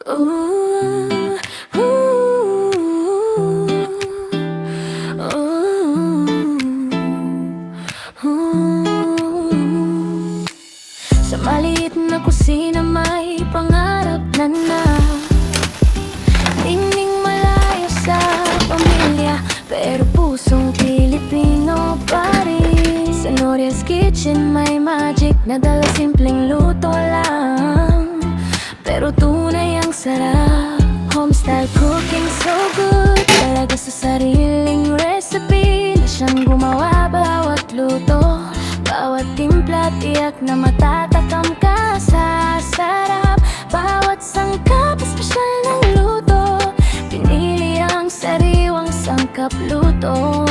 Ooh, ooh, ooh. Sa maliit na kusina may pangarap na Ningning malayo sa pamilya, pero pusong Pilipino pa rin. Sa Noria's Kitchen may magic na dala simpleng luto lang, pero tunay ang sarap. Homestyle cooking so good, talaga sa sariling recipe na siyang gumawa. Bawat luto, bawat timpla, tiyak na matatakam ka sa sarap. Bawat sangkap, espesyal ng luto, pinili ang sariwang sangkap luto.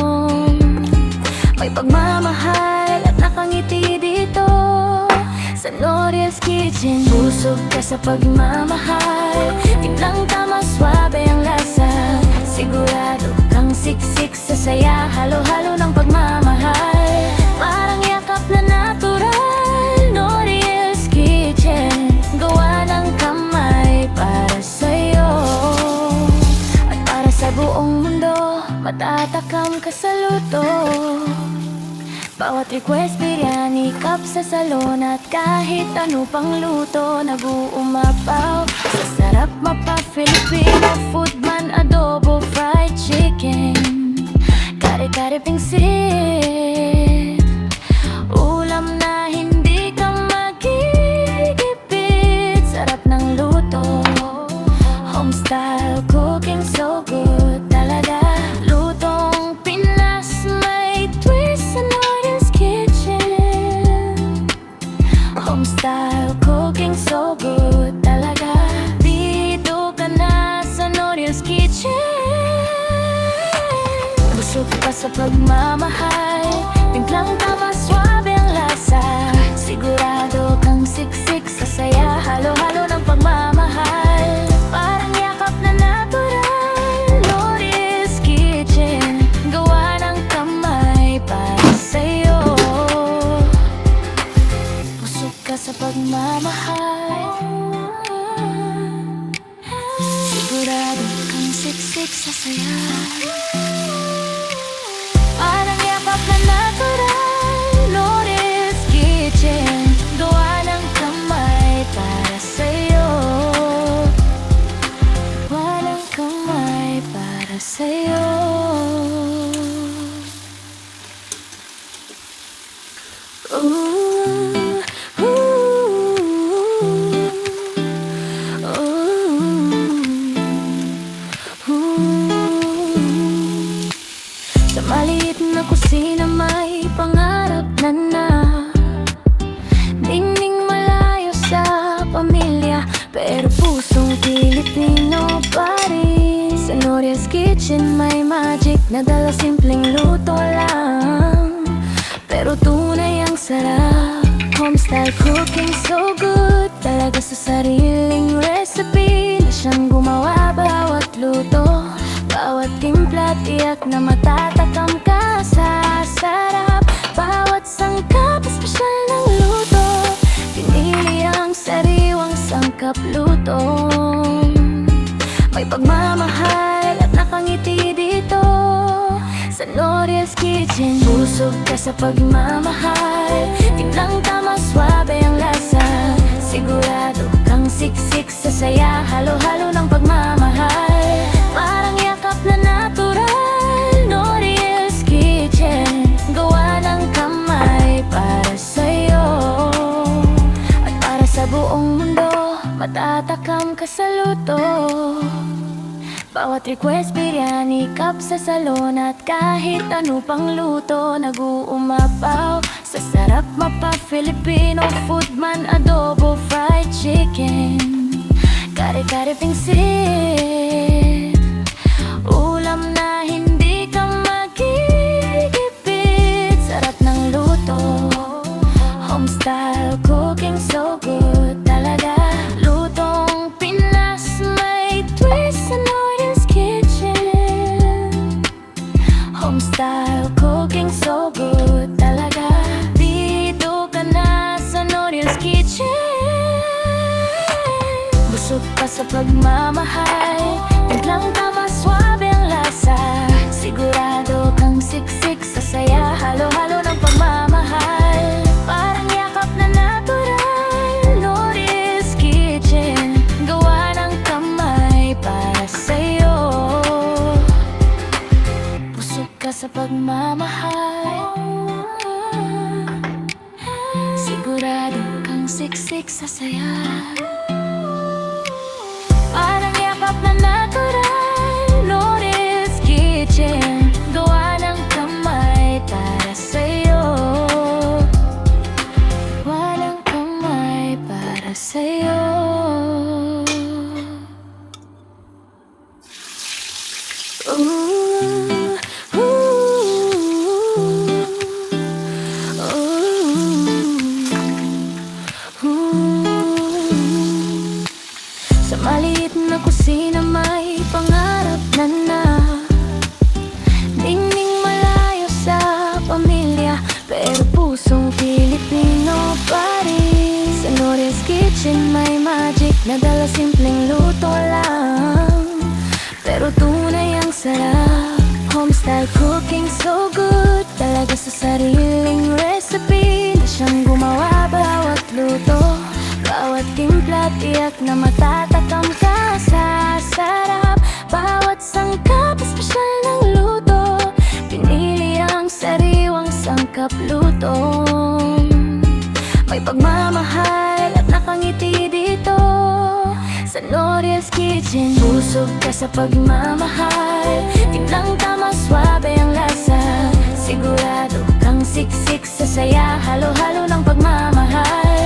May pagmamahal at nakangiti dito sa Noria's Kitchen. Busog ka sa pagmamahal, timplang tama, swabe ang lasa. Sigurado kang siksik sa saya, halo-halo ng pagmamahal. Parang yakap na natural. Noria's Kitchen, gawa ng kamay para sa'yo at para sa buong mundo. Matatakam ka sa luto. Bawat request, biryani, cup sa salon, at kahit ano pang luto, nag-uumapaw sa sarap mapa-Filipino food man. Adobo, fried chicken, kare-kare pingsit, ulam na hindi ka magigipit. Sarap ng luto, homestyle cooking so good talaga. Lutong Pinas, may twist sa Noria's Kitchen. Homestyle cooking so good talaga. Dito ka na sa Noria's Kitchen. Busog ka sa pagmamahal, timplang tama, swabe ang lasa. Sigurado kang siksik sa saya, halo-halo ng pagmamahal. Parang yakap na natural. Noria's Kitchen, gawa ng kamay para sa'yo. Busog ka sa pagmamahal, sigurado kang siksik sa saya. Parang yakap na natural. Noria's Kitchen, gawa ng kamay para sa'yo. Gawa ng kamay para sa'yo. Ooh, ooh, ooh. Sa maliit na kusina may pangarap na Ningning malayo sa pamilya, pero pusong Pilipino pa rin. Sa Noria's Kitchen may magic na dala simpleng luto lang, pero tunay ang sarap. Homestyle cooking so good, talaga sa sariling recipe na siyang gumawa. Bawat luto, bawat timpla, tiyak na matatakam ka sa sarap. Bawat sangkap, espesyal ng luto, pinili ang sariwang sangkap luto. May pagmamahal at nakangiti dito sa Noria's Kitchen. Busog ka sa pagmamahal, timplang tama, swabe ang lasa. Sigurado kang siksik sa saya, halo-halo ng pagmamahal. Parang yakap na natural. Noria's Kitchen, gawa ng kamay para sa'yo at para sa buong mundo. Matatakam ka sa luto. Bawat request, biryani, cup sa salon, at kahit ano pang luto, nag-uumapaw sa sarap mapa-Filipino food man. Adobo, fried chicken, kare-kare pingsit, ulam na hindi ka magigipit. Sarap ng luto, homestyle cooking so good talaga. Lutong Pinas, may twist sa Noria's Kitchen. Homestyle cooking so good talaga. Dito ka na sa Noria's Kitchen. Busog ka sa sa pagmamahal. Timplang tama, swabe ang lasa. Sigurado kang siksik sa saya. Halo-halo ng pagmamahal. Parang yakap na natural. Loris Kitchen, gawa ng kamay para sa'yo. Busog ka sa pagmamahal. Sigurado kang siksik sa saya. Parang yakap na natural. Loris Kitchen, gawa ng kamay para sa'yo. Gawa ng kamay para sa'yo. Sa maliit na kusina may pangarap na dingding malayo sa pamilya, pero pusong Pilipino pa rin. Sa Noria's Kitchen may magic na dala simpleng luto lang, pero tunay ang sarap. Homestyle cooking so good, talaga sa sariling recipe na siyang gumawa. Bawat luto, bawat timpla, tiyak na matatakam ka sa sarap. Bawat sangkap, espesyal ng luto, pinili ang sariwang sangkap lutong may pagmamahal at nakangiti dito sa Noria's Kitchen. Busog ka sa pagmamahal. Timplang tama, swabe ang lasa. Sigurado kang siksik sa saya. Halo-halo ng pagmamahal.